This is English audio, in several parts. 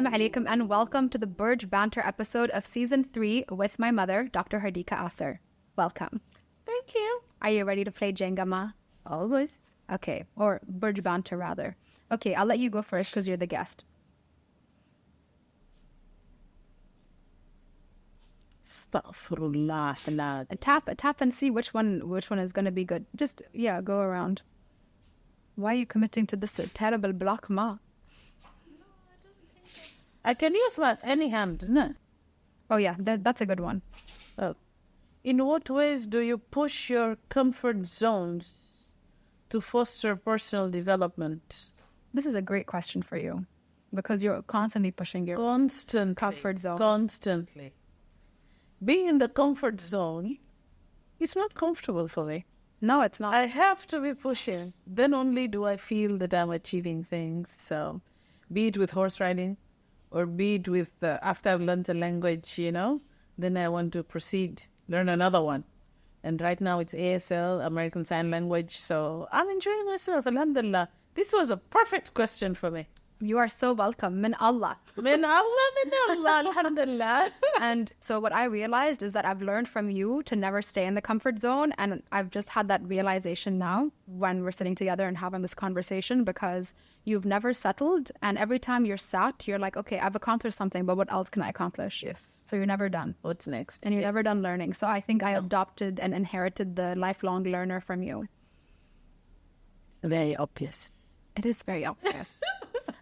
Assalamu alaikum and welcome to the Burj Banter episode of Season 3 with my mother, Dr. Hardika Asser. Welcome. Thank you. Are you ready to play Jenga, Ma? Always. Okay, or Burj Banter rather. Okay, I'll let you go first because you're the guest. Astaghfirullah. Tap and see which one is going to be good. Just, go around. Why are you committing to this terrible block, Ma? I can use my any hand, no? Oh yeah, that's a good one. Oh. In what ways do you push your comfort zones to foster personal development? This is a great question for you because you're constantly pushing your comfort zone. Constantly. Being in the comfort zone, it's not comfortable for me. No, it's not. I have to be pushing. Then only do I feel that I'm achieving things. So, be it with horse riding, or be it with, after I've learned a language, then I want to proceed, learn another one. And right now it's ASL, American Sign Language. So I'm enjoying myself, alhamdulillah. This was a perfect question for me. You are so welcome. Min Allah. Min Allah, alhamdulillah. And so what I realized is that I've learned from you to never stay in the comfort zone. And I've just had that realization now when we're sitting together and having this conversation because you've never settled. And every time you're sat, you're like, okay, I've accomplished something, but what else can I accomplish? Yes. So you're never done. What's next? And you're never done learning. So I think I adopted and inherited the lifelong learner from you. It's very obvious. It is very obvious.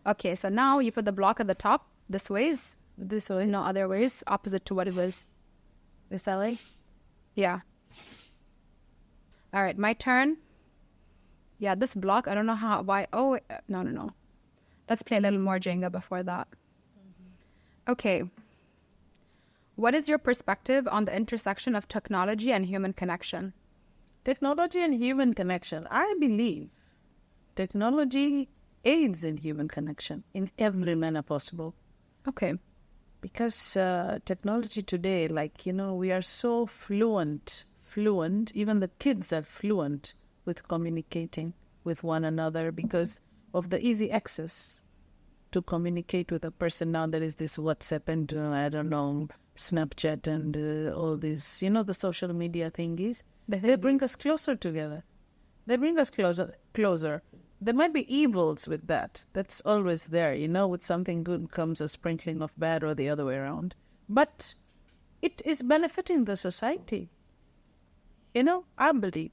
Okay, so now you put the block at the top, this ways. This way? No, other ways, opposite to what it was. This way? Yeah. All right, my turn. Yeah, this block, I don't know why. Oh, no. Let's play a little more Jenga before that. Okay. What is your perspective on the intersection of technology and human connection? Technology and human connection. I believe technology aids in human connection in every manner possible. Okay. Because technology today, we are so fluent, even the kids are fluent with communicating with one another because of the easy access to communicate with a person. Now there is this WhatsApp and, Snapchat and all these, the social media thingies. They bring us closer together. They bring us closer. There might be evils with that. That's always there. With something good comes a sprinkling of bad or the other way around. But it is benefiting the society. I believe.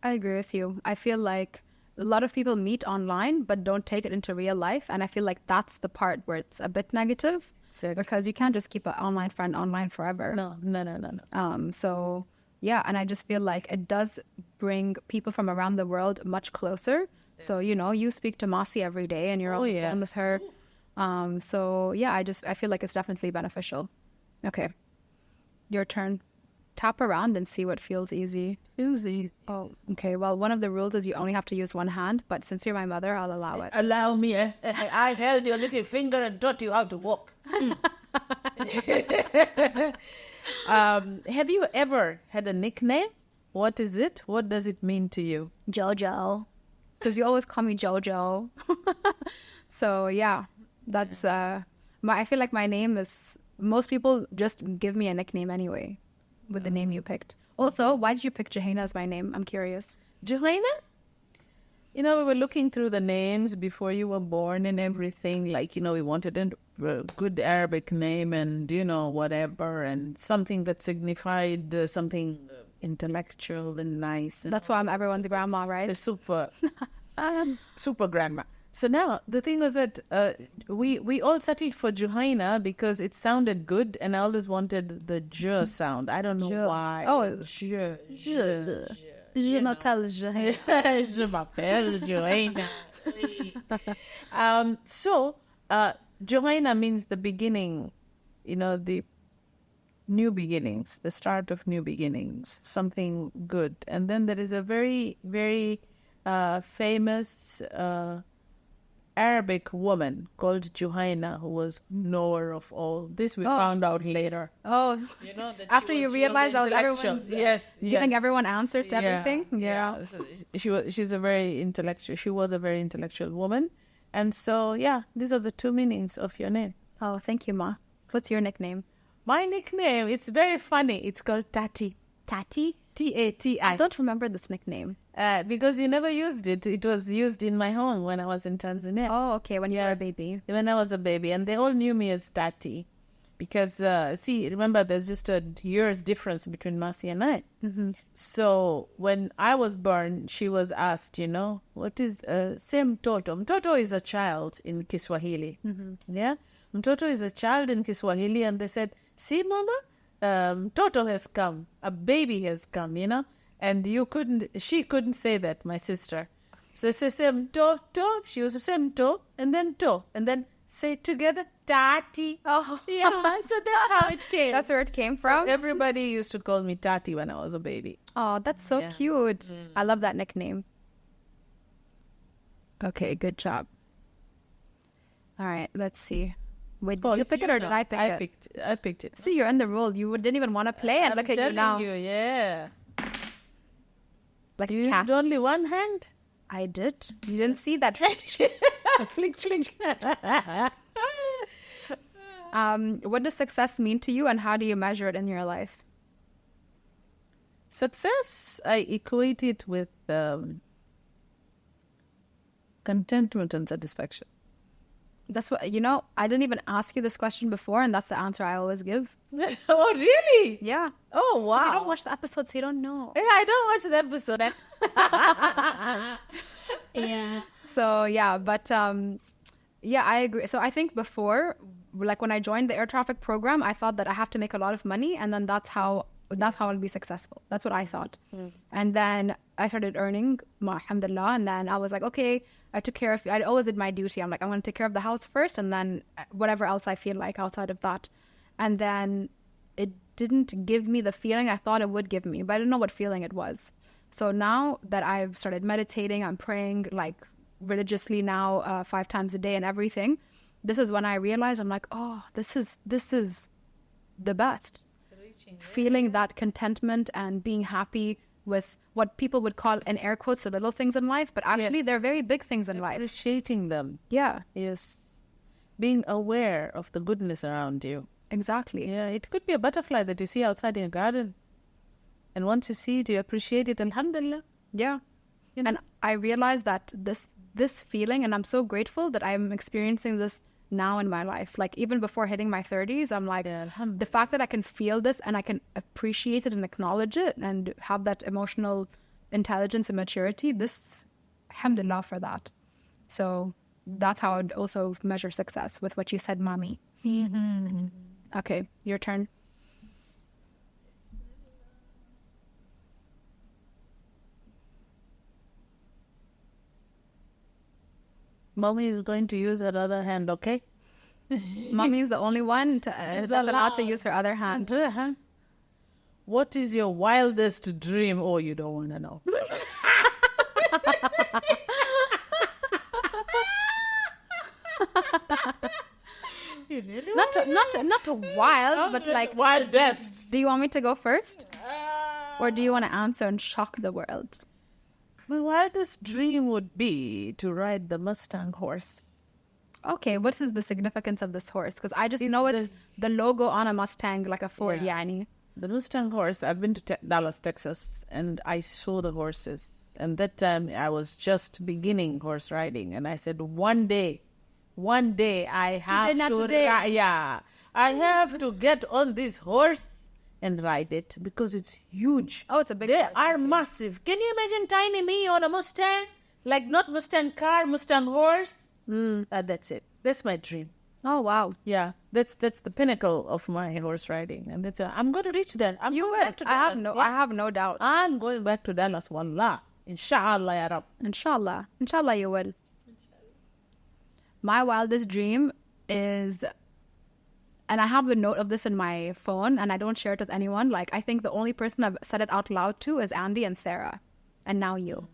I agree with you. I feel like a lot of people meet online but don't take it into real life. And I feel like that's the part where it's a bit negative. Exactly. Because you can't just keep an online friend online forever. No. So... yeah, and I just feel like it does bring people from around the world much closer. So, you speak to Masi every day and you're on the phone with her. I feel like it's definitely beneficial. Okay, your turn. Tap around and see what feels easy. Feels easy. Oh, okay. Well, one of the rules is you only have to use one hand, but since you're my mother, I'll allow it. Allow me. I held your little finger and taught you how to walk. Have you ever had a nickname? What is it? What does it mean to you? Jojo. Because you always call me Jojo. So, yeah, that's... I feel like my name is... Most people just give me a nickname anyway with the name you picked. Also, why did you pick Jouhayna as my name? I'm curious. Jouhayna? We were looking through the names before you were born and everything. We wanted a good Arabic name and, whatever. And something that signified something intellectual and nice. And that's why I'm everyone's grandma, right? Super grandma. So now, the thing was that we all settled for Jouhayna because it sounded good. And I always wanted the J sound. I don't know why. Oh, J. Je m'appelle Jouhayna. Je m'appelle Jouhayna. So, Jouhayna means the beginning, the new beginnings, the start of new beginnings, something good. And then there is a very, very famous Arabic woman called Jouhayna who was knower of all. This we found out later. Oh, that after you realized I was everyone's giving everyone answers to everything. Yeah. So she was a very intellectual woman, And so, yeah, these are the two meanings of your name. Oh, thank you, Ma. What's your nickname? My nickname, it's very funny. It's called Tati. Tati? T-A-T-I. I don't remember this nickname. Because you never used it. It was used in my home when I was in Tanzania. Oh, okay, when you were a baby. When I was a baby. And they all knew me as Tati. Because, remember, there's just a year's difference between Masi and I. Mm-hmm. So when I was born, she was asked, what is same Mtoto? Mtoto is a child in Kiswahili. Mm-hmm. Yeah? Mtoto is a child in Kiswahili. And they said, see, Mama? Mtoto has come. A baby has come, And she couldn't say that, my sister. So she said, Mtoto. She was say Mto, and then To. And then say it together, Tati. Oh, yeah. So that's how it came. That's where it came from? So everybody used to call me Tati when I was a baby. Oh, that's so cute. I love that nickname. Okay, good job. All right, let's see. Wait, did you pick it or did I pick it? I picked it. See, you're in the role. You didn't even want to play, and look at you now. Yeah. Like you used only one hand? I did. You didn't see that. Flick, flick. What does success mean to you, and how do you measure it in your life? Success, I equate it with contentment and satisfaction. That's what, I didn't even ask you this question before, and that's the answer I always give. Oh, really? Yeah. Oh, wow. You don't watch the episodes, so you don't know. Yeah, I don't watch the episode. Yeah. So, yeah, but, yeah, I agree. So I think before, like when I joined the air traffic program, I thought that I have to make a lot of money, and then that's how I'll be successful. That's what I thought. And then I started earning, alhamdulillah, and then I was like, okay, I took care of, I always did my duty. I'm like, I'm going to take care of the house first, and then whatever else I feel like outside of that. And then it didn't give me the feeling I thought it would give me, but I didn't know what feeling it was. So now that I've started meditating, I'm praying like religiously now 5 times a day and everything. This is when I realized, I'm like, oh, this is the best. Feeling that contentment and being happy with what people would call, in air quotes, the little things in life, but actually they're very big things in life. Appreciating them. Yeah. Yes. Being aware of the goodness around you. Exactly. Yeah, it could be a butterfly that you see outside in your garden. And once you see it, you appreciate it, alhamdulillah. Yeah. And I realized that this feeling, and I'm so grateful that I'm experiencing this now in my life. Like even before hitting my 30s, I'm like, the fact that I can feel this and I can appreciate it and acknowledge it and have that emotional intelligence and maturity, this, alhamdulillah for that. So that's how I'd also measure success, with what you said, mommy. Mm-hmm. Okay, your turn. Mommy is going to use her other hand, okay? Mommy is the only one that's allowed to use her other hand. What is your wildest dream? Oh, you don't want to know. You really not a wild, but like wildest. Do you want me to go first, or do you want to answer and shock the world? My wildest dream would be to ride the Mustang horse. Okay, what is the significance of this horse? Because I just know it's the logo on a Mustang, like a Ford, yani. The Mustang horse, I've been to Dallas, Texas, and I saw the horses. And that time I was just beginning horse riding. And I said, one day I have I have to get on this horse and ride it, because it's huge. Oh, it's a big They horse. are massive. Can you imagine tiny me on a Mustang? Like not Mustang car, Mustang horse? That's it. That's my dream. Oh, wow. Yeah, that's the pinnacle of my horse riding, and I'm going to reach there. You will. I have no doubt. I'm going back to Dallas, wallah. Inshallah, ya Rab. Inshallah you will. My wildest dream is, and I have a note of this in my phone, and I don't share it with anyone. Like, I think the only person I've said it out loud to is Andy and Sarah, and now you,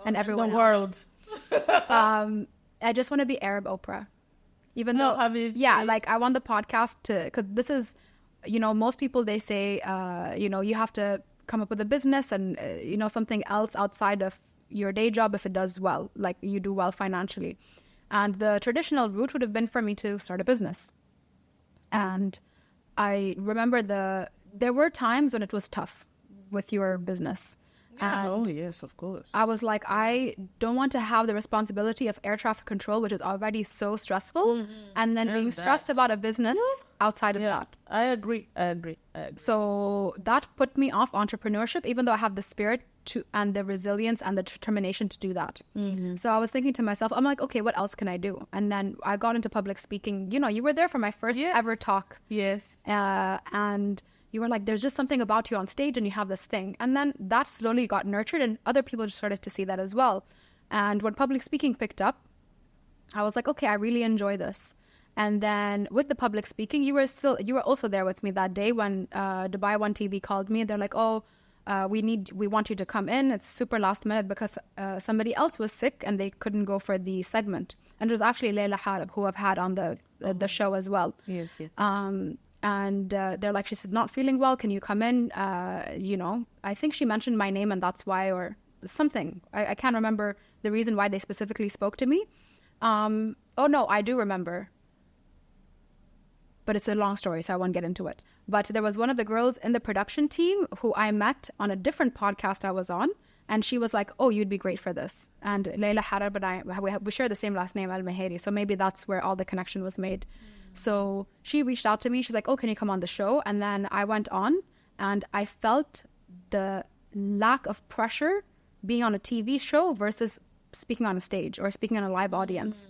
and everyone The world. I just want to be Arab Oprah. Even though, like I want the podcast to, because this is, most people, they say, you have to come up with a business and, something else outside of your day job if it does well, like you do well financially. And the traditional route would have been for me to start a business. And I remember there were times when it was tough with your business. Yeah. Oh, yes, of course. I was like, I don't want to have the responsibility of air traffic control, which is already so stressful, and then being stressed about a business outside of that. I agree. So that put me off entrepreneurship, even though I have the spirit to and the resilience and the determination to do that. So I was thinking to myself, I'm like, okay, what else can I do? And then I got into public speaking. You know, you were there for my first ever talk. Yes. And you were like, there's just something about you on stage and you have this thing. And then that slowly got nurtured and other people just started to see that as well. And when public speaking picked up, I was like, okay, I really enjoy this. And then with the public speaking, you were also there with me that day when Dubai One TV called me. They're like, oh, we want you to come in. It's super last minute because somebody else was sick and they couldn't go for the segment. And it was actually Layla Harab, who I've had on the show as well. Yes. And they're like, she's not feeling well. Can you come in? You know, I think she mentioned my name and that's why, or something. I can't remember the reason why they specifically spoke to me. Oh, no, I do remember. But it's a long story, so I won't get into it. But there was one of the girls in the production team who I met on a different podcast I was on. And she was like, oh, you'd be great for this. And Layla Harab and I, we share the same last name, Al-Maheri. So maybe that's where all the connection was made. So she reached out to me. She's like, oh, can you come on the show? And then I went on and I felt the lack of pressure being on a TV show versus speaking on a stage or speaking on a live audience.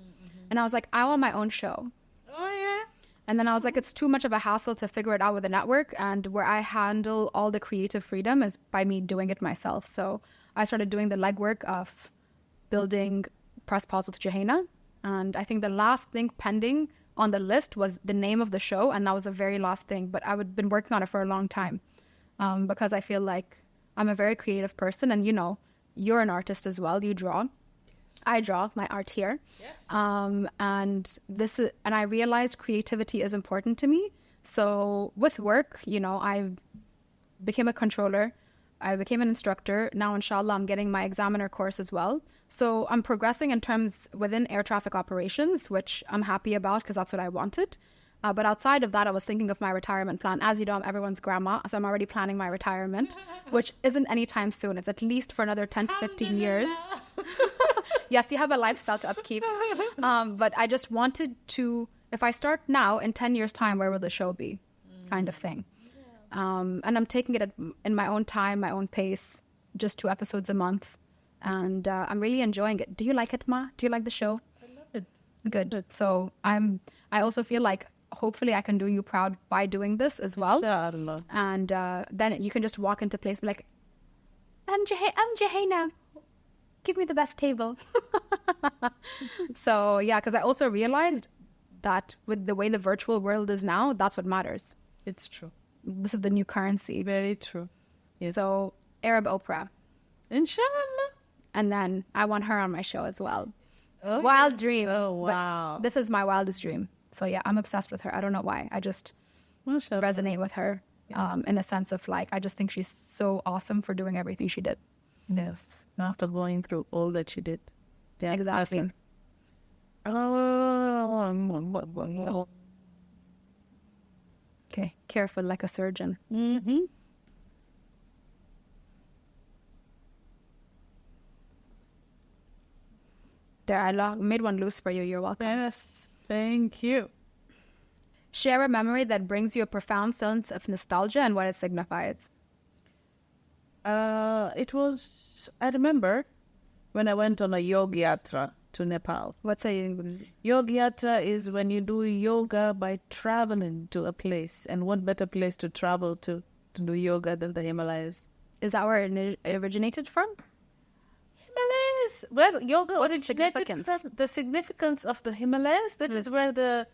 And I was like, I want my own show. Oh, yeah. And then I was like, it's too much of a hassle to figure it out with a network. And where I handle all the creative freedom is by me doing it myself. So I started doing the legwork of building Press Pause with Jouhayna. And I think the last thing pending on the list was the name of the show. And that was the very last thing. But I had been working on it for a long time because I feel like I'm a very creative person. And, you know, you're an artist as well. You draw. I draw my art here. Yes. And I realized creativity is important to me. So with work, you know, I became a controller. I became an instructor. Now, inshallah, I'm getting my examiner course as well. So I'm progressing in terms within air traffic operations, which I'm happy about because that's what I wanted. But outside of that, I was thinking of my retirement plan. As you know, I'm everyone's grandma, so I'm already planning my retirement, which isn't anytime soon. It's at least for another 10 to 15 years. Yes, you have a lifestyle to upkeep. But I just wanted to, if I start now, in 10 years' time, where will the show be? Kind of thing. And I'm taking it in my own time, my own pace, just 2 episodes a month. And I'm really enjoying it. Do you like it, Ma? Do you like the show? I love it. Good. So I also feel like hopefully I can do you proud by doing this as well. Inshallah. And then you can just walk into place and be like, I'm Jouhayna. Give me the best table. So, yeah, because I also realized that with the way the virtual world is now, that's what matters. It's true. This is the new currency. Very true. Yes. So, Arab Oprah. Inshallah. And then I want her on my show as well. Oh, Wild yes. dream. Oh, wow. But this is my wildest dream. So, yeah, I'm obsessed with her. I don't know why. I just Mashallah. resonate with her in a sense of like, I just think she's so awesome for doing everything she did. Yes. After going through all that she did. Yeah, Exactly. Okay, careful like a surgeon. Mm-hmm. There, I made one loose for you. You're welcome. Yes. Thank you. Share a memory that brings you a profound sense of nostalgia and what it signifies. It was, I remember when I went on a yoga yatra to Nepal. What's a Yoga yatra is when you do yoga by traveling to a place. And what better place to travel to do yoga than the Himalayas? Is that where it originated from? Himalayas. Well, yoga What's originated significance? from the significance of the Himalayas. That is where the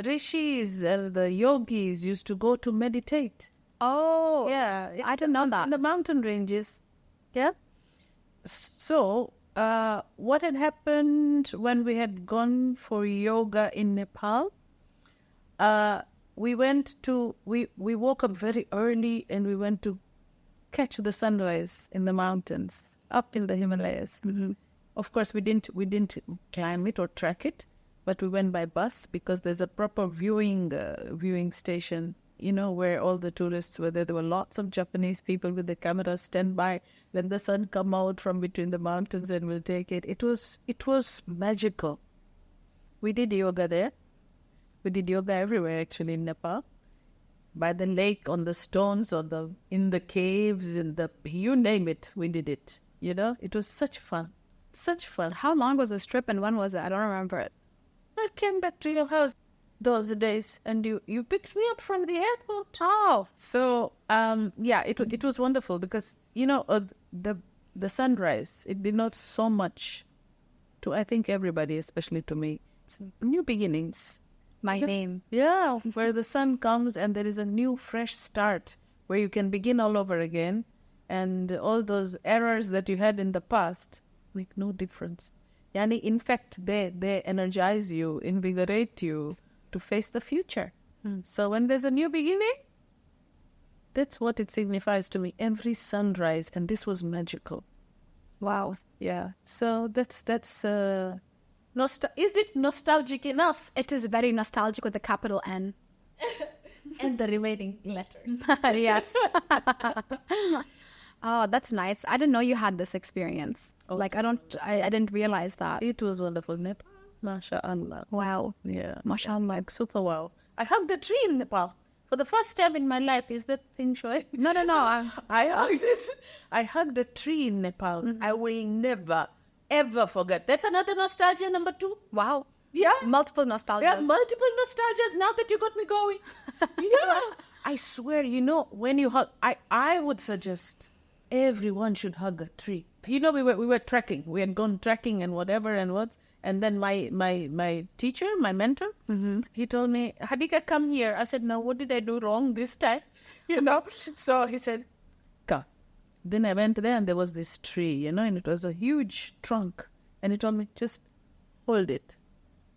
rishis and the yogis used to go to meditate. Oh, Yeah, I didn't know that. In the mountain ranges. Yeah. So, what had happened when we had gone for yoga in Nepal? We woke up very early and we went to catch the sunrise in the mountains up in the Himalayas. Mm-hmm. Of course, we didn't climb it or trek it. but we went by bus because there's a proper viewing station, where all the tourists were there. There were lots of Japanese people with the cameras stand by. Then the sun come out from between the mountains and we'll take it. It was magical. We did yoga there. We did yoga everywhere actually in Nepal. By the lake, on the stones, in the caves, you name it, we did it. It was such fun. Such fun. How long was this trip and when was it? I don't remember it. I came back to your house those days and you picked me up from the airport. Oh. So, it was wonderful because, the sunrise, it denotes so much to, I think, everybody, especially to me. It's new beginnings. My name. Yeah, where the sun comes and there is a new, fresh start where you can begin all over again. And all those errors that you had in the past make no difference. Yani, in fact, they energize you, invigorate you to face the future. So when there's a new beginning, that's what it signifies to me. Every sunrise, and this was magical. Wow. Yeah. So that's is it nostalgic enough? It is very nostalgic with a capital N. And the remaining letters. Yes. Oh, that's nice. I didn't know you had this experience. Oh, I didn't realize that. It was wonderful. Nepal, mashallah. Wow. Yeah. Mashallah. Super wow. I hugged a tree in Nepal. For the first time in my life. Is that thing showing? No. I hugged it. I hugged a tree in Nepal. Mm-hmm. I will never, ever forget. That's another nostalgia number 2. Wow. Yeah. Multiple nostalgias. Yeah, multiple nostalgias now that you got me going. Yeah. I swear, when you hug, I would suggest everyone should hug a tree. We were trekking. We had gone trekking and whatever and what. And then my teacher, my mentor, he told me, Hardika, come here. I said, no, what did I do wrong this time? So he said, come. Then I went there and there was this tree, and it was a huge trunk. And he told me, just hold it.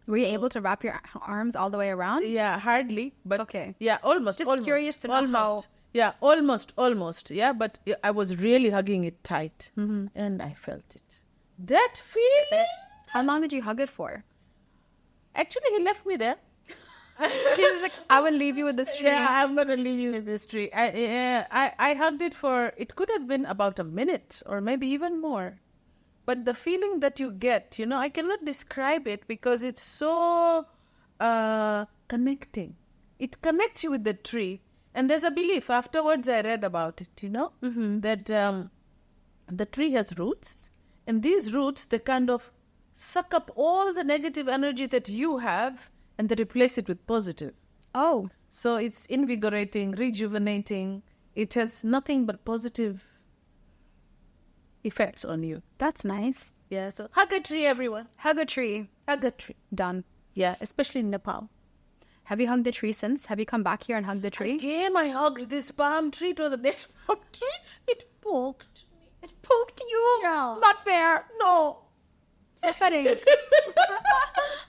Were you able to wrap your arms all the way around? Yeah, hardly. But okay. Yeah, almost. Just curious to know how. Yeah, almost. Yeah, but I was really hugging it tight. And I felt it. That feeling. How long did you hug it for? Actually, he left me there. He was like, I will leave you with this tree. Yeah, I'm going to leave you with this tree. I hugged it for, it could have been about a minute or maybe even more. But the feeling that you get, I cannot describe it because it's so connecting. It connects you with the tree. And there's a belief, afterwards I read about it, that the tree has roots. And these roots, they kind of suck up all the negative energy that you have and they replace it with positive. Oh. So it's invigorating, rejuvenating. It has nothing but positive effects on you. That's nice. Yeah, so hug a tree, everyone. Hug a tree. Hug a tree. Done. Yeah, especially in Nepal. Have you hugged the tree since? Have you come back here and hugged the tree? Again, I hugged this palm tree. It was a this palm tree. It poked me. It poked you? Yeah. Not fair. No. Pathetic.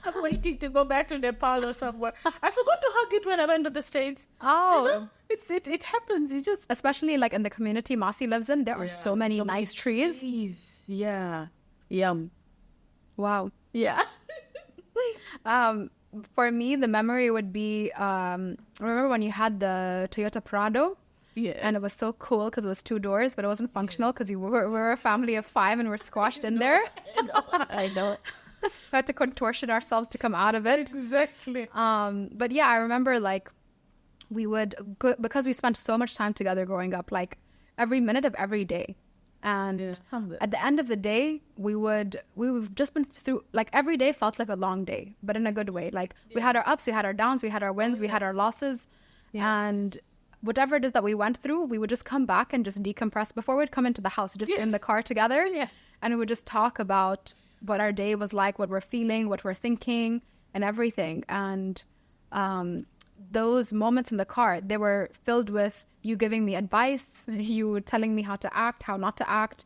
I'm waiting to go back to Nepal or somewhere. I forgot to hug it when I went to the States. Oh. It happens. You just... Especially in the community Masi lives in, there are so many nice trees. Yeah. Yum. Wow. Yeah. For me, the memory would be, remember when you had the Toyota Prado? Yes. And it was so cool because it was 2 doors, but it wasn't functional because we were a family of 5 and we're squashed in there. I know. We had to contortion ourselves to come out of it. Exactly. But yeah, I remember we would go, because we spent so much time together growing up, every minute of every day. And at the end of the day, we've just been through, every day felt like a long day, but in a good way. We had our ups, we had our downs, we had our wins, we had our losses. Yes. And whatever it is that we went through, we would just come back and just decompress before we'd come into the house, just in the car together. Yes. And we would just talk about what our day was like, what we're feeling, what we're thinking, and everything. And those moments in the car, they were filled with you giving me advice, you telling me how to act, how not to act,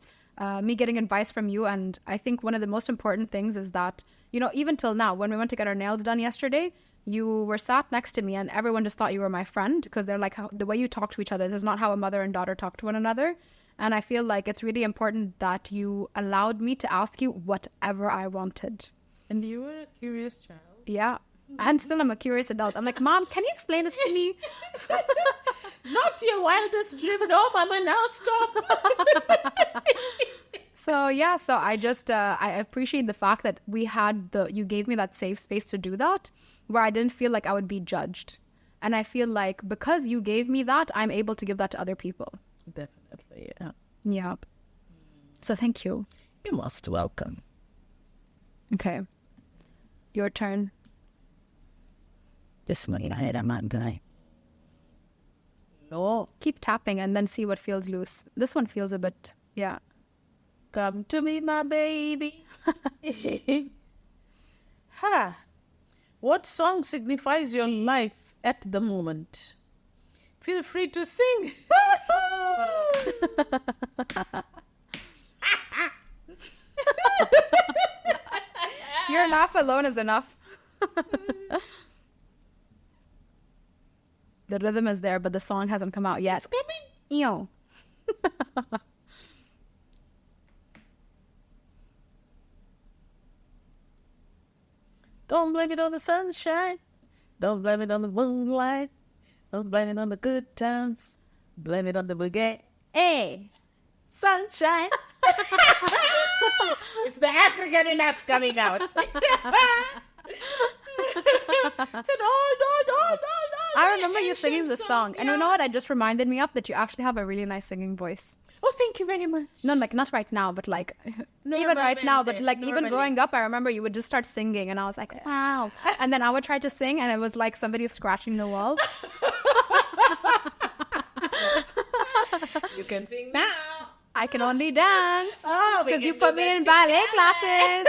me getting advice from you. And I think one of the most important things is that, even till now, when we went to get our nails done yesterday, you were sat next to me and everyone just thought you were my friend because they're like, the way you talk to each other, this is not how a mother and daughter talk to one another. And I feel like it's really important that you allowed me to ask you whatever I wanted. And you were a curious child. Yeah. And still I'm a curious adult. I'm like, Mom, can you explain this to me? Not your wildest dream. No, Mama, now stop. So yeah, so I just I appreciate the fact that you gave me that safe space to do that, where I didn't feel like I would be judged. And I feel like because you gave me that, I'm able to give that to other people. Definitely, yeah. Yeah. So thank you. You're most welcome. Okay. Your turn. Just my head, I'm not guy. No. Keep tapping and then see what feels loose. This one feels a bit, yeah. Come to me, my baby. Ha! What song signifies your life at the moment? Feel free to sing. Your laugh alone is enough. The rhythm is there, but the song hasn't come out yet. It's coming. Ew. Don't blame it on the sunshine. Don't blame it on the moonlight. Don't blame it on the good times. Blame it on the bouquet. Hey. Sunshine. It's the African in us coming out. I remember you singing this song. And you know what? It just reminded me of that you actually have a really nice singing voice. Oh, thank you very much. No, like not right now, but like even right now, but like even growing up, I remember you would just start singing and I was like, wow. And then I would try to sing and it was like somebody scratching the wall. You can sing now. I can only dance because you put me in ballet classes.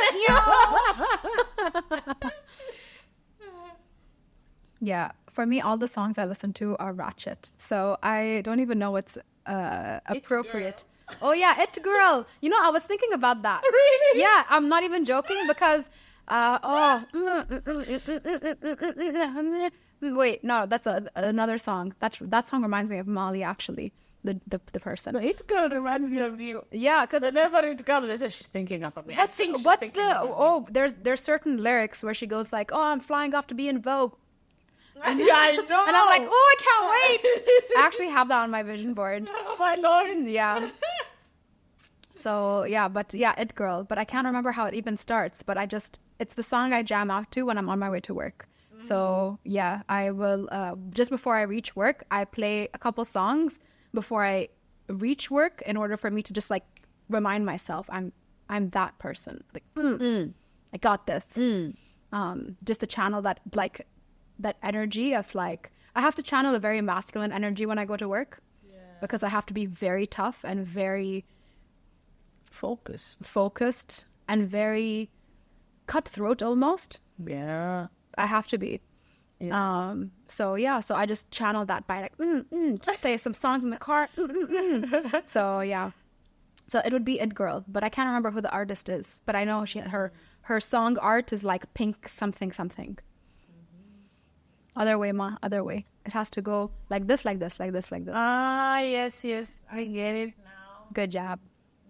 Yeah, for me, all the songs I listen to are ratchet. So I don't even know what's appropriate. Oh, yeah, It Girl. You know, I was thinking about that. Really? Yeah, I'm not even joking because, wait, no, that's another song. That song reminds me of Molly, actually, the person. No, It Girl reminds me of you. Yeah, because whenever it comes, she's thinking of me. There's certain lyrics where she goes like, oh, I'm flying off to be in Vogue. Yeah, I know. And I'm like, oh, I can't wait. I actually have that on my vision board. Oh, my Lord. Yeah. So, yeah, but yeah, It Girl. But I can't remember how it even starts. But it's the song I jam out to when I'm on my way to work. So, yeah, I will, just before I reach work, I play a couple songs before I reach work in order for me to just like remind myself I'm that person. Like, I got this. Just to channel that, like, that energy of like, I have to channel a very masculine energy when I go to work because I have to be very tough and very focused and very cutthroat almost. Yeah. I have to be. Yeah. So I just channel that by like, just play some songs in the car. So yeah. So it would be It Girl, but I can't remember who the artist is, but I know her song art is like pink something. Other way, ma. Other way. It has to go like this, like this, like this, like this. Ah, yes. I get it now. Good job.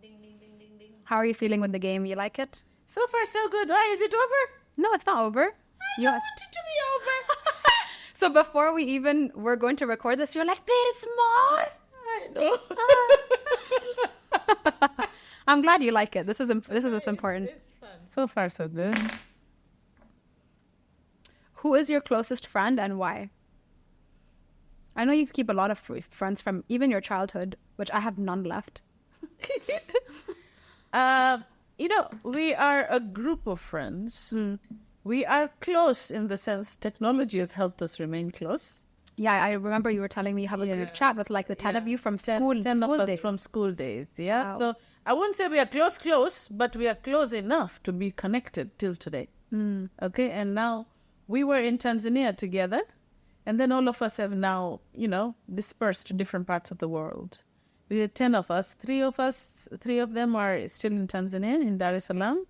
Ding, ding, ding, ding, ding. How are you feeling with the game? You like it? So far, so good. Why, is it over? No, it's not over. I don't want it to be over. So before we're going to record this, you're like, there's more. I know. I'm glad you like it. This is what's important. It's fun. So far, so good. Who is your closest friend and why? I know you keep a lot of friends from even your childhood, which I have none left. We are a group of friends. We are close in the sense technology has helped us remain close. Yeah, I remember you were telling me you have a group chat with like the 10 of you from school. 10 of us days. from school days, yeah. Wow. So I wouldn't say we are close, but we are close enough to be connected till today. Okay, and now we were in Tanzania together, and then all of us have now, dispersed to different parts of the world. We had 10 of us. 3 of them are still in Tanzania, in Dar es Salaam,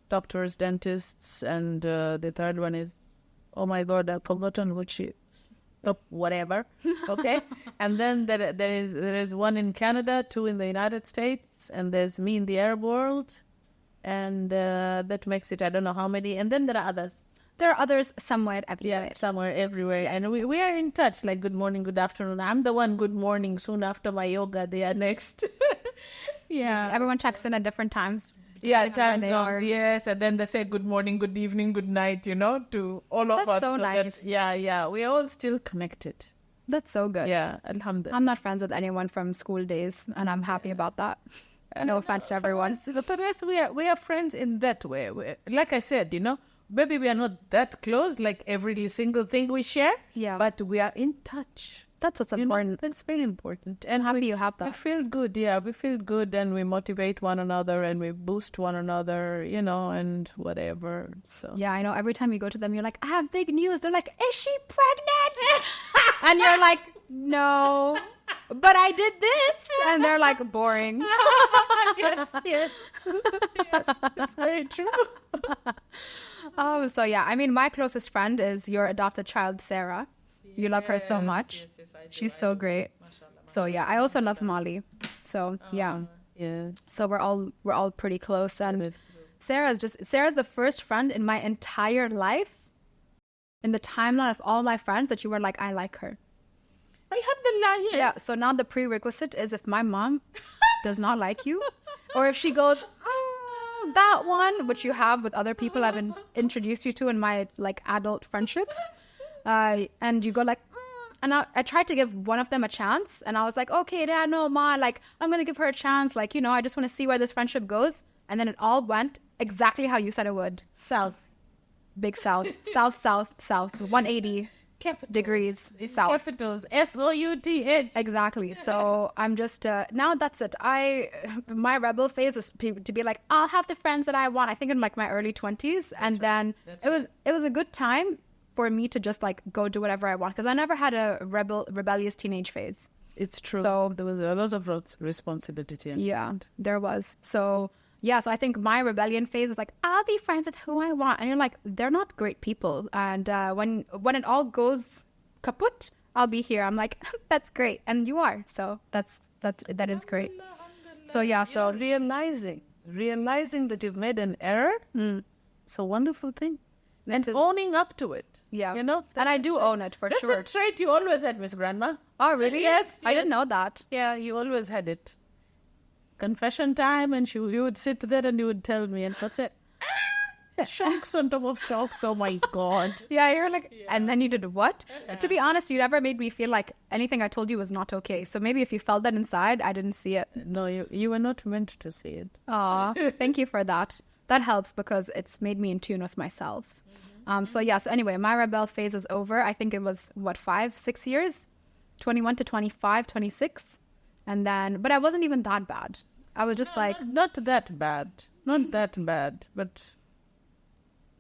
doctors, dentists, and the third one is, oh my God, I've forgotten what she... whatever. Okay. And then there is one in Canada, 2 in the United States, and there's me in the Arab world, and that makes it I don't know how many. And then there are others. there are others somewhere everywhere. Yeah, somewhere, everywhere. Yes. And we are in touch, like good morning, good afternoon. I'm the one good morning. Soon after my yoga, they are next. Yeah. Everyone checks in at different times. Yeah, time zones, yes. And then they say good morning, good evening, good night, to all of us. That's so nice. We are all still connected. That's so good. Yeah, alhamdulillah. I'm not friends with anyone from school days, and I'm happy about that. No offense to everyone. For us, we are friends in that way. Like I said, maybe we are not that close, like every single thing we share. Yeah. But we are in touch. That's what's important. That's very important. And happy you have that. We feel good, we feel good, and we motivate one another and we boost one another, and whatever. So yeah, I know. Every time you go to them, you're like, I have big news. They're like, is she pregnant? And you're like, no, but I did this. And they're like, boring. Yes, it's very true. So yeah, I mean, my closest friend is your adopted child, Sarah. You love her so much. Yes, I do. She's so great. So yeah, I also love Molly. So yeah. So we're all pretty close, and Sarah's the first friend in my entire life, in the timeline of all my friends, that you were like, I like her. Alhamdulillah, yes. Yeah. So now the prerequisite is if my mom does not like you, or if she goes, that one, which you have with other people I've been introduced you to in my like adult friendships. And you go like, and I tried to give one of them a chance, and I was like, okay, Dad, no, Ma, like, I'm going to give her a chance. Like, I just want to see where this friendship goes. And then it all went exactly how you said it would. South. Big south. South. 180 degrees south. Capitals. SOUTH. Exactly. So I'm just, now that's it. My rebel phase was to be like, I'll have the friends that I want. I think in like my early 20s. And then it was a good time for me to just like go do whatever I want, because I never had a rebellious teenage phase. It's true. So there was a lot of responsibility. Yeah, there was. So yeah, so I think my rebellion phase was like, I'll be friends with who I want, and you're like, they're not great people. And when it all goes kaput, I'll be here. I'm like, that's great, and you are. So that is great. So yeah, so realizing that you've made an error, it's a wonderful thing. And owning up to it. Yeah. And I do own it, for sure. That's a trait you always had, Miss Grandma. Oh, really? Yes. I didn't know that. Yeah, you always had it. Confession time, and you would sit there and you would tell me, and so say, shocks on top of shocks, oh my God. Yeah, you're like, and then you did what? Yeah. To be honest, you never made me feel like anything I told you was not okay. So maybe if you felt that inside, I didn't see it. No, you were not meant to see it. Aw, thank you for that. That helps, because it's made me in tune with myself. So anyway, my rebel phase was over. I think it was, 5-6 years? 21 to 25, 26. And then, but I wasn't even that bad. I was just not that bad. Not that bad, but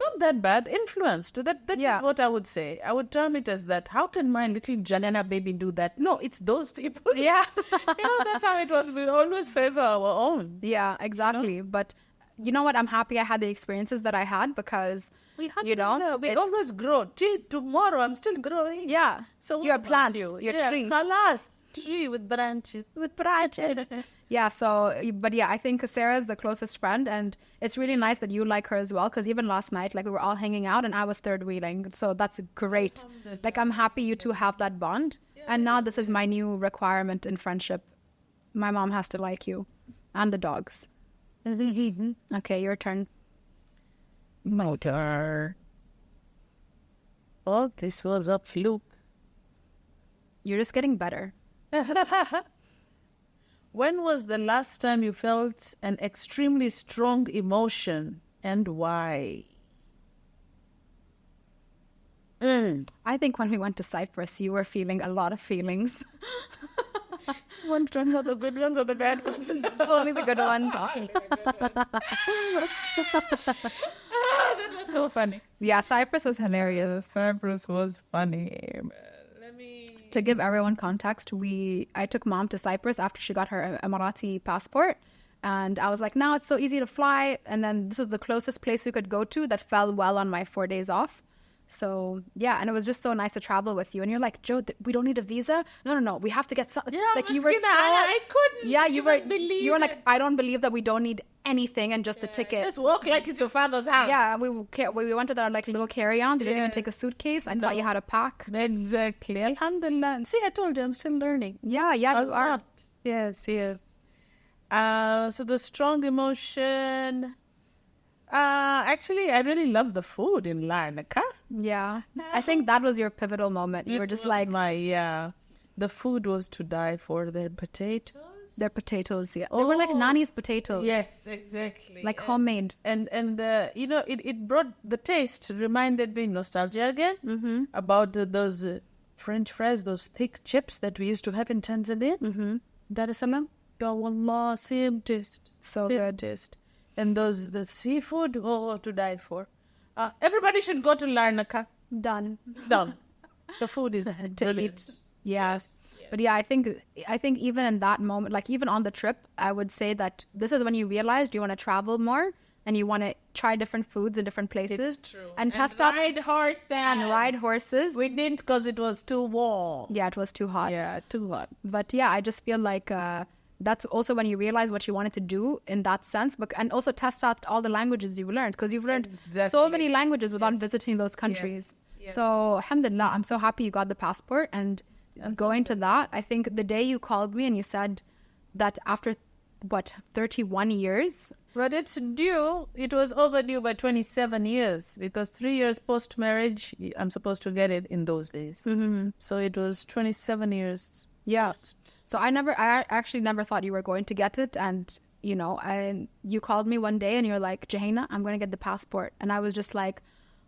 not that bad. Influenced. That is what I would say. I would term it as that. How can my little Janana baby do that? No, it's those people. Yeah. That's how it was. We always favor our own. Yeah, exactly. But you know what? I'm happy I had the experiences that I had, because we always grow. Till tomorrow, I'm still growing. Yeah. So you're a plant. You're a tree. Tree with branches. Yeah. So, but yeah, I think Sarah's the closest friend, and it's really nice that you like her as well. Because even last night, like, we were all hanging out, and I was third wheeling. So that's great. Like, I'm happy you two have that bond. Yeah, and now this is my new requirement in friendship. My mom has to like you, and the dogs. Okay, your turn. Motor. Oh, this was a fluke. You're just getting better. When was the last time you felt an extremely strong emotion, and why? I think when we went to Cyprus, you were feeling a lot of feelings. You want to know the good ones or the bad ones? Only the good ones. That was so funny. Yeah, Cyprus was hilarious. Cyprus was funny. To give everyone context, I took Mom to Cyprus after she got her Emirati passport. And I was like, now it's so easy to fly. And then this was the closest place we could go to that fell well on my 4 days off. So yeah, and it was just so nice to travel with you. And you're like, Joe, we don't need a visa. No, we have to get some. Yeah, like you were so, I couldn't. yeah, you were. Believe You were it. like, I don't believe that we don't need anything and just the ticket. Just walk like it's your father's house. Yeah, we went with our like little carry-ons. We didn't even take a suitcase. I taught you how to pack. Exactly. Alhamdulillah. See, I told you I'm still learning. Yeah, you are. Yes. So the strong emotion. Actually, I really love the food in Larnaca. Yeah, I think that was your pivotal moment. You were just like, the food was to die for. Their potatoes. Their potatoes, yeah. They were like Nani's potatoes. Yes, exactly. Like homemade. And it brought the taste, reminded me nostalgia again about those French fries, those thick chips that we used to have in Tanzania. Dar es Salaam. Ya wallah, same taste. So same good. Taste. And the seafood, to die for. Everybody should go to Larnaca. Done. The food is brilliant. Yes. But yeah, I think even in that moment, like even on the trip, I would say that this is when you realized you want to travel more and you want to try different foods in different places. It's true. And test out ride horses. and ride horses. We didn't because it was too warm. Yeah, it was too hot. Yeah, too hot. But yeah, I just feel like that's also when you realize what you wanted to do in that sense. And also test out all the languages you've learned, because you've learned so many languages without visiting those countries. Yes. So alhamdulillah, I'm so happy you got the passport. And going to that, I think the day you called me and you said that after 31 years. But it's due. It was overdue by 27 years, because 3 years post-marriage, I'm supposed to get it in those days. So it was 27 years. Yeah. So I actually never thought you were going to get it. And, you called me one day and you're like, Jouhayna, I'm going to get the passport. And I was just like,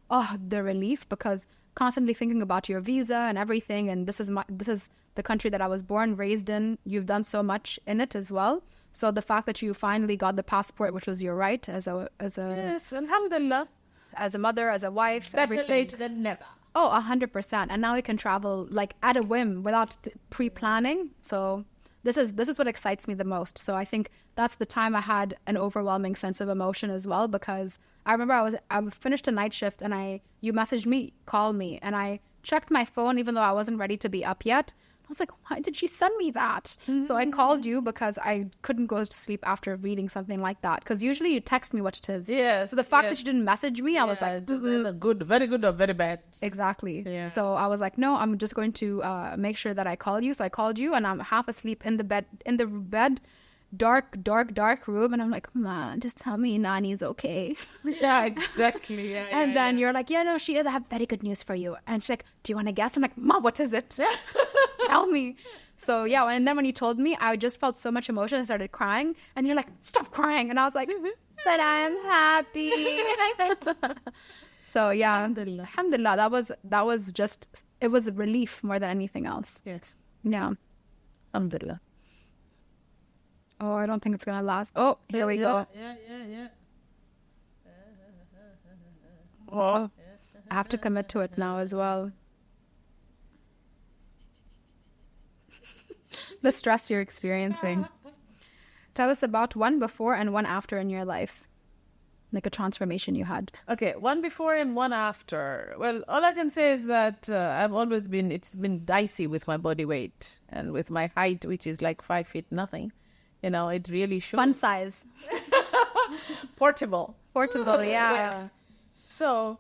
oh, the relief, because constantly thinking about your visa and everything. And this is the country that I was born, raised in. You've done so much in it as well. So the fact that you finally got the passport, which was your right as a yes, alhamdulillah, as a mother, as a wife, better everything. late than never. Oh, 100%. And now we can travel like at a whim without pre-planning. So this is what excites me the most. So I think that's the time I had an overwhelming sense of emotion as well, because I remember I finished a night shift and you messaged me, called me, and I checked my phone even though I wasn't ready to be up yet. I was like, why did she send me that? So I called you because I couldn't go to sleep after reading something like that. Because usually you text me what it is. Yes. So the fact that you didn't message me, I was like, good, very good or very bad. Exactly. Yeah. So I was like, no, I'm just going to make sure that I call you. So I called you and I'm half asleep in the bed, dark room. And I'm like, man, just tell me Nani's okay. Yeah, exactly. Yeah, and then you're like, yeah, no, she is. I have very good news for you. And she's like, do you want to guess? I'm like, Ma, what is it? Tell me. So yeah, and then when you told me, I just felt so much emotion. I started crying, and you're like, stop crying. And I was like, but I'm happy. So yeah, alhamdulillah, that was just, it was a relief more than anything else. Yes. Yeah. Alhamdulillah. Oh, I don't think it's gonna last. Oh, here we go. Yeah. Oh, I have to commit to it now as well. The stress you're experiencing. Tell us about one before and one after in your life. Like a transformation you had. Okay, one before and one after. Well, all I can say is that it's been dicey with my body weight and with my height, which is like 5 feet nothing. It really shows. Fun size. Portable, yeah. So,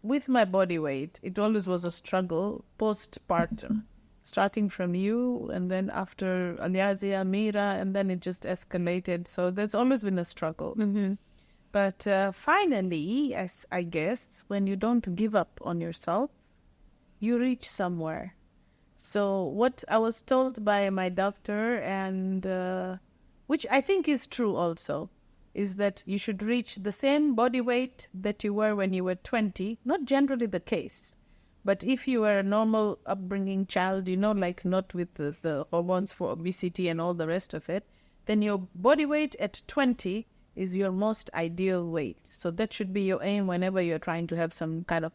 with my body weight, it always was a struggle postpartum. Starting from you, and then after Aliazia, Mira, and then it just escalated. So there's always been a struggle. But finally, as I guess, when you don't give up on yourself, you reach somewhere. So what I was told by my doctor, and which I think is true also, is that you should reach the same body weight that you were when you were 20. Not generally the case. But if you are a normal upbringing child, like not with the hormones for obesity and all the rest of it, then your body weight at 20 is your most ideal weight. So that should be your aim whenever you're trying to have some kind of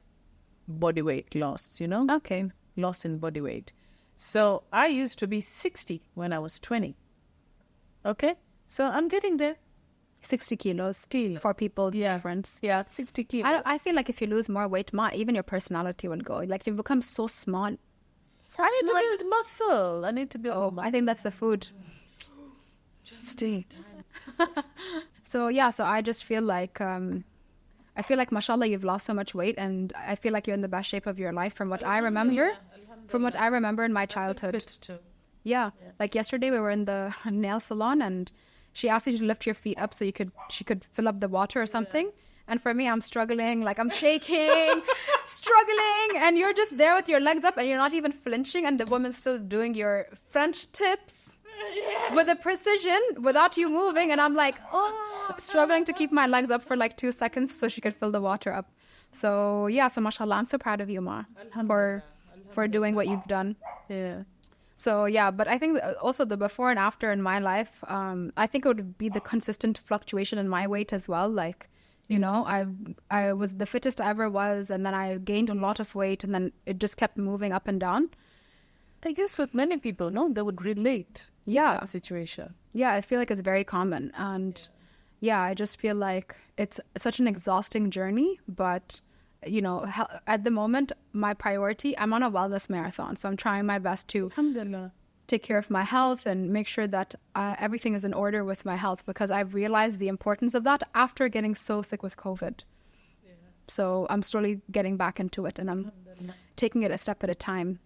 body weight loss, Okay. Loss in body weight. So I used to be 60 when I was 20. Okay? So I'm getting there. 60 kilos for people's difference. Yeah, 60 kilos. I feel like if you lose more weight, even your personality will go. Like, you become so small. I need to build muscle. I need to build muscle. I think that's the food. Just eat. So I just feel like, mashallah, you've lost so much weight, and I feel like you're in the best shape of your life from what I remember. From what I remember in my childhood. Yeah. Like yesterday we were in the nail salon and she asked you to lift your feet up so she could fill up the water or something. And for me, I'm struggling, like I'm shaking, struggling, and you're just there with your legs up and you're not even flinching, and the woman's still doing your French tips with a precision without you moving, and I'm like, struggling to keep my legs up for like 2 seconds so she could fill the water up. So mashallah, I'm so proud of you, Ma, for doing what you've done. Yeah. So but I think also the before and after in my life, I think it would be the consistent fluctuation in my weight as well. Like, I was the fittest I ever was, and then I gained a lot of weight, and then it just kept moving up and down. I guess with many people, they would relate. That situation. Yeah, I feel like it's very common, and I just feel like it's such an exhausting journey, but at the moment, my priority, I'm on a wellness marathon. So I'm trying my best to take care of my health and make sure that everything is in order with my health, because I've realized the importance of that after getting so sick with COVID. Yeah. So I'm slowly getting back into it, and I'm taking it a step at a time.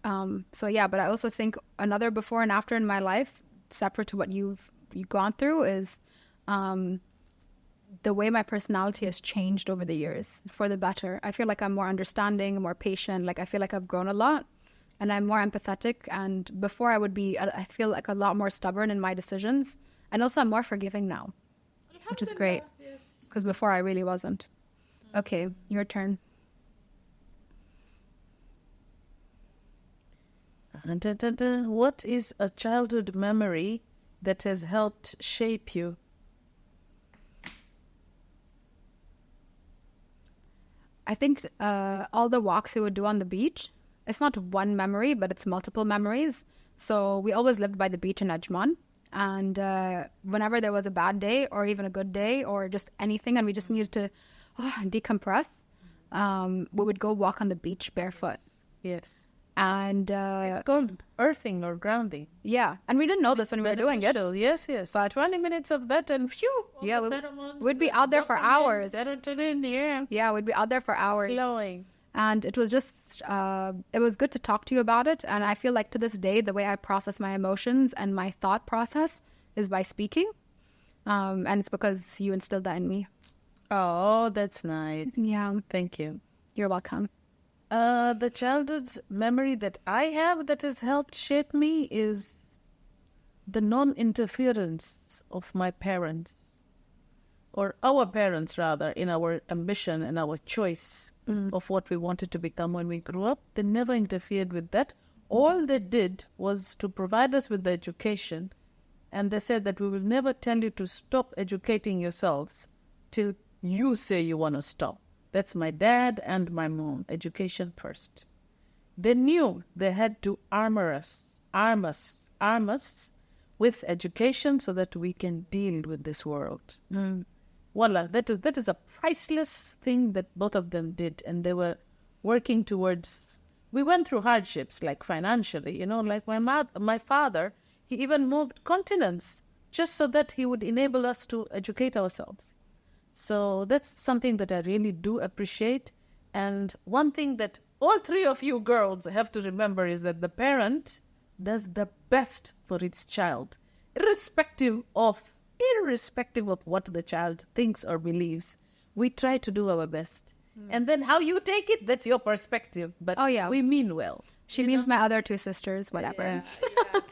But I also think another before and after in my life, separate to what you've gone through, is the way my personality has changed over the years for the better. I feel like I'm more understanding, more patient. Like, I feel like I've grown a lot and I'm more empathetic. And before I feel like a lot more stubborn in my decisions. And also I'm more forgiving now, which is great. Because before I really wasn't. Okay, your turn. What is a childhood memory that has helped shape you? I think all the walks we would do on the beach. It's not one memory, but it's multiple memories. So we always lived by the beach in Ajman. And whenever there was a bad day or even a good day or just anything and we just needed to decompress, we would go walk on the beach barefoot. Yes. And it's called earthing or grounding. Yeah. And we didn't know this when we were doing it. Yes. But 20 minutes of that and phew. Yeah, we'd be out there for hours. Yeah. Yeah, we'd be out there for hours. Flowing. And it was just, it was good to talk to you about it. And I feel like to this day, the way I process my emotions and my thought process is by speaking. And it's because you instilled that in me. Oh, that's nice. Yeah. Thank you. You're welcome. The childhood memory that I have that has helped shape me is the non-interference of my parents, or our parents rather, in our ambition and our choice of what we wanted to become when we grew up. They never interfered with that. All they did was to provide us with the education, and they said that we will never tell you to stop educating yourselves till you say you want to stop. That's my dad and my mom. Education first. They knew they had to arm us with education so that we can deal with this world. Wallah, that is a priceless thing that both of them did, and they were working towards. We went through hardships, like financially, like my father. He even moved continents just so that he would enable us to educate ourselves. So that's something that I really do appreciate. And one thing that all three of you girls have to remember is that the parent does the best for its child, irrespective of what the child thinks or believes. We try to do our best. And then how you take it, that's your perspective. But we mean well. She means my other two sisters, whatever.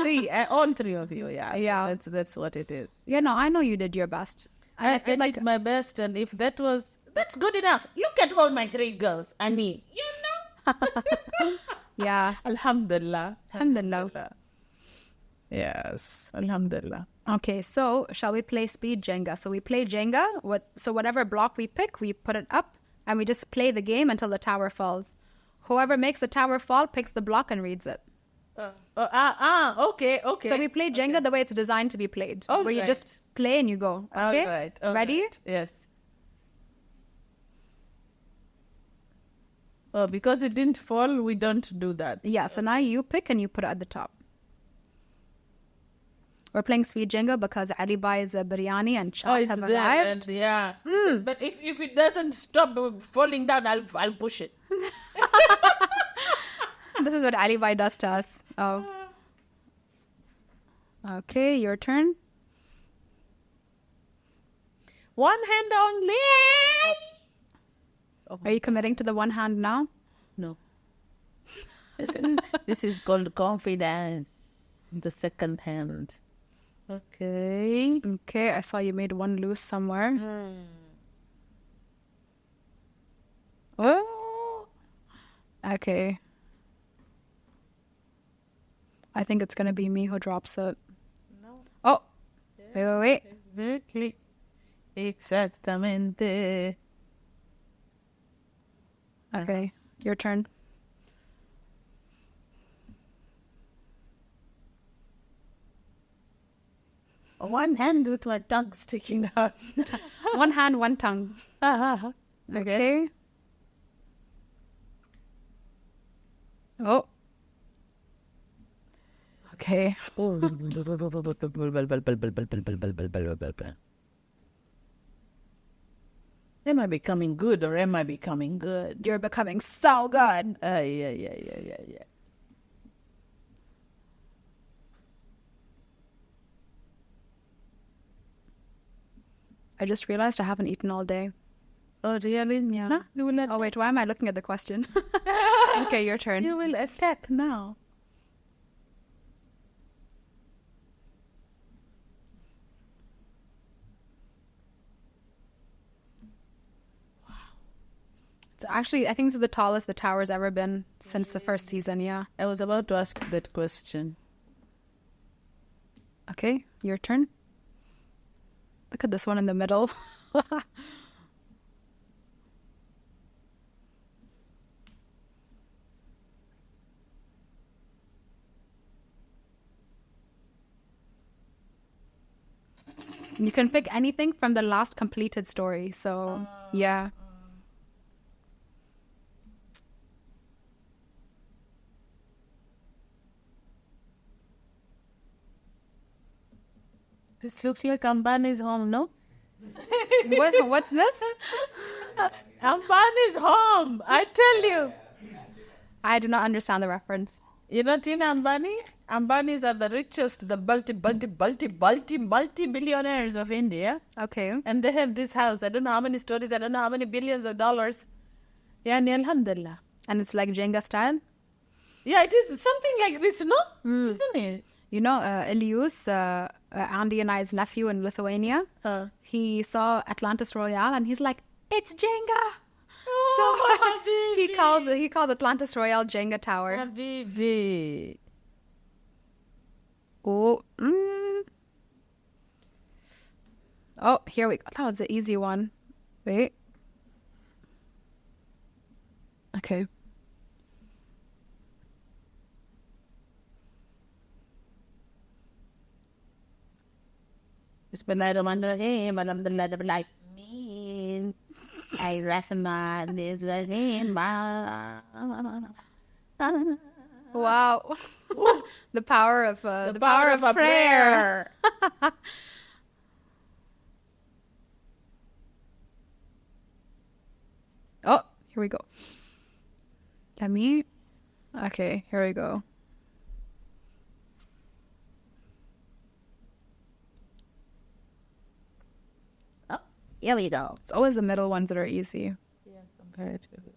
Yeah. All three of you, yeah. So that's what it is. Yeah, no, I know you did your best. I did my best, and if that's good enough. Look at all my three girls and me, Yeah. Alhamdulillah. Yes, Alhamdulillah. Okay, so shall we play speed Jenga? So we play Jenga. So whatever block we pick, we put it up, and we just play the game until the tower falls. Whoever makes the tower fall picks the block and reads it. Okay. So we play Jenga the way it's designed to be played, All where you right. just play and you go. Okay, All right. All ready? right. Yes. Oh, because it didn't fall, we don't do that. Yeah. So now you pick and you put it at the top. We're playing Sweet Jenga because Ali Bai's biryani and chaat it's have there. arrived. And, yeah. But if it doesn't stop falling down, I'll push it. This is what Ali Bai does to us. Oh. Okay, your turn. One hand only. Are you committing to the one hand now? No. This is called confidence. The second hand. Okay. Okay, I saw you made one loose somewhere. Oh. Okay. I think it's going to be me who drops it. No. Oh. Wait. Exactly. Exactamente. Okay, your turn. One hand with my tongue sticking out. One hand, one tongue. Okay. Oh. Okay. Am I becoming good or am I becoming good? You're becoming so good. Yeah. I just realized I haven't eaten all day. Oh, really? Yeah. No, you will Oh, wait, why am I looking at the question? Okay, your turn. You will attack now. So actually, I think this is the tallest the tower's ever been since the first season, yeah. I was about to ask that question. Okay, your turn. Look at this one in the middle. You can pick anything from the last completed story, so yeah. This looks like Ambani's home, no? What's this? Ambani's home, I tell you. I do not understand the reference. You not in Ambani? Ambanis are the richest, the multi-billionaires of India. Okay. And they have this house. I don't know how many stories, I don't know how many billions of dollars. Yani alhamdulillah. And it's like Jenga style? Yeah, it is something like this, no? Isn't it? You know, Elius, Andy and I's nephew in Lithuania, he saw Atlantis Royale and he's like, it's Jenga. Oh, So he calls Atlantis Royale Jenga Tower. Habibi. Oh, oh, here we go. That was the easy one. Wait. Okay. Bismillahirrahmanirrahim. Alhamdulillah rabbil alamin. Ar-Rahmanir-Rahim. Wow. The power of The power of a prayer. Oh, here we go. Okay, here we go. Oh, here we go. It's always the middle ones that are easy. Yeah, comparatively.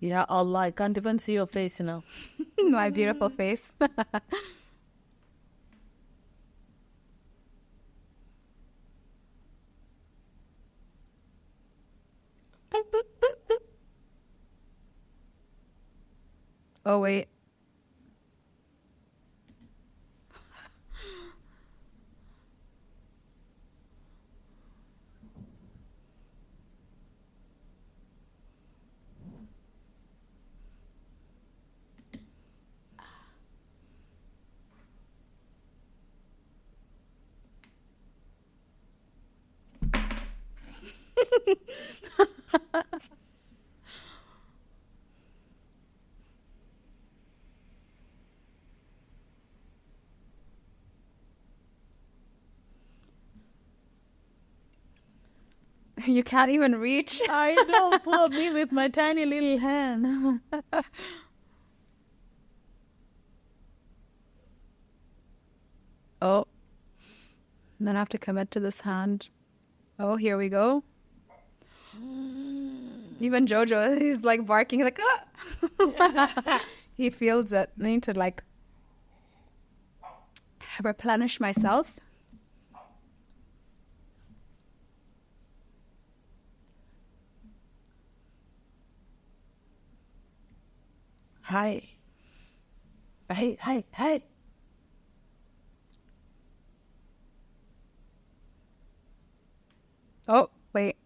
Yeah, Allah, I can't even see your face now. My beautiful face. Oh, wait. You can't even reach. I know, poor me with my tiny little hand. Oh. And then I have to commit to this hand. Oh, here we go. Even Jojo, he's like barking. He's like, ah! He feels it. I need to like replenish myself. Hi. Hi. Oh, wait.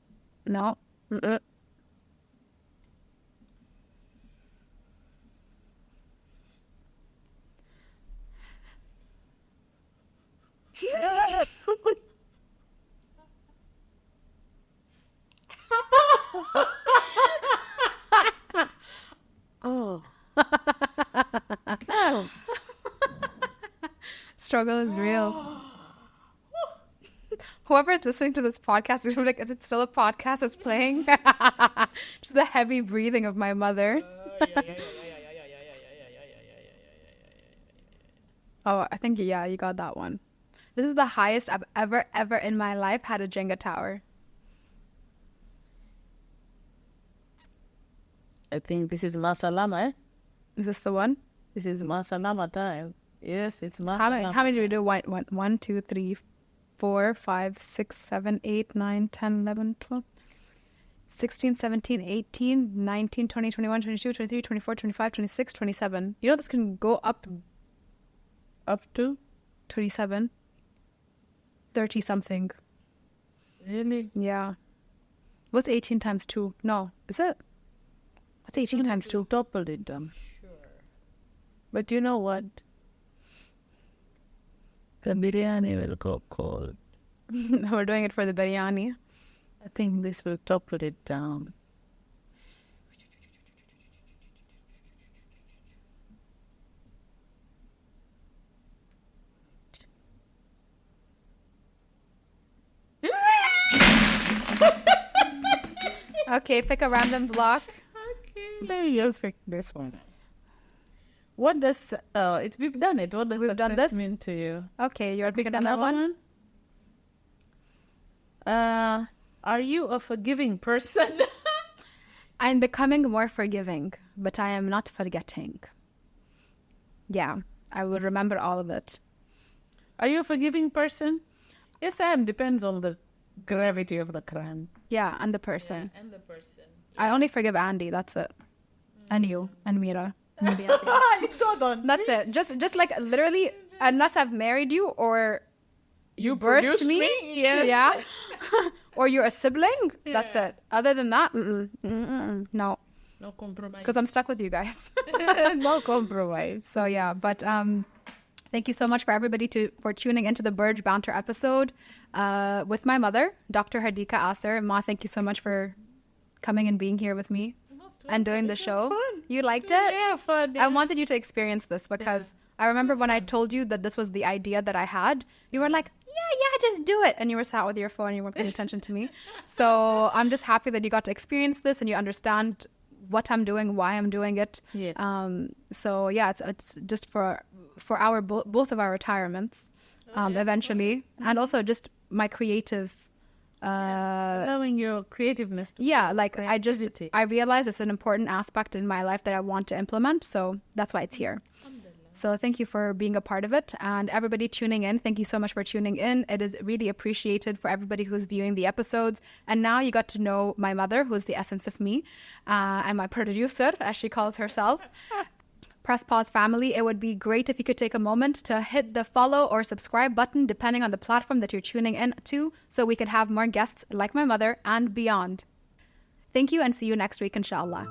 No. Mm-mm. Oh. Struggle is real. Whoever is listening to this podcast is like, is it still a podcast that's playing? Just the heavy breathing of my mother. Oh, I think, yeah, you got that one. This is the highest I've ever in my life had a Jenga tower. I think this is Masalama, eh? Is this the one? This is Masalama time. Yes, it's Masalama. How many do we do? 1, 2, 3, 4, 5, 6, 7, 8, 9, 10, 11, 12, 16, 17, 18, 19, 20, 21, 22, 23, 24, 25, 26, 27. You know this can go up to 27, 30 something. Really? Yeah. What's 18 times 2? No. Is it? What's 18 times 2? Doubled it down. Sure. But you know what? The biryani will go cold. We're doing it for the biryani. I think this will topple it down. Okay, pick a random block. Okay. Maybe you'll pick this one. What does we've done it. What does We've done success this? mean to you? Okay, you're picking Another another one? Are you a forgiving person? I'm becoming more forgiving, but I am not forgetting. Yeah, I will remember all of it. Are you a forgiving person? Yes, I am. Depends on the gravity of the crime. Yeah, and the person. And the person. I only forgive Andy, that's it. And you, and Mira. And Beyonce. It goes on. That's it. Just like literally, unless I've married you or You birthed produced me. Yes. Yeah. Or you're a sibling. That's Yeah. it. Other than that, no. No compromise. Because I'm stuck with you guys. No compromise. So yeah, but thank you so much for everybody for tuning into the Burj Banter episode with my mother, Dr. Hardika Asser. Ma, thank you so much for coming and being here with me and doing the show. Fun. You liked it? Yeah, fun. I wanted you to experience this because I remember when I told you that this was the idea that I had, you were like, yeah, just do it. And you were sat with your phone and you weren't paying attention to me. So I'm just happy that you got to experience this and you understand what I'm doing, why I'm doing it. Yes. So yeah, it's just for our both of our retirements eventually, and also just my creative. Allowing your creativeness. I realize it's an important aspect in my life that I want to implement. So that's why it's here. So thank you for being a part of it, and everybody tuning in. Thank you so much for tuning in. It is really appreciated for everybody who's viewing the episodes. And now you got to know my mother, who's the essence of me, and my producer, as she calls herself. Press Pause family, it would be great if you could take a moment to hit the follow or subscribe button, depending on the platform that you're tuning in to, so we could have more guests like my mother and beyond. Thank you, and see you next week, inshallah.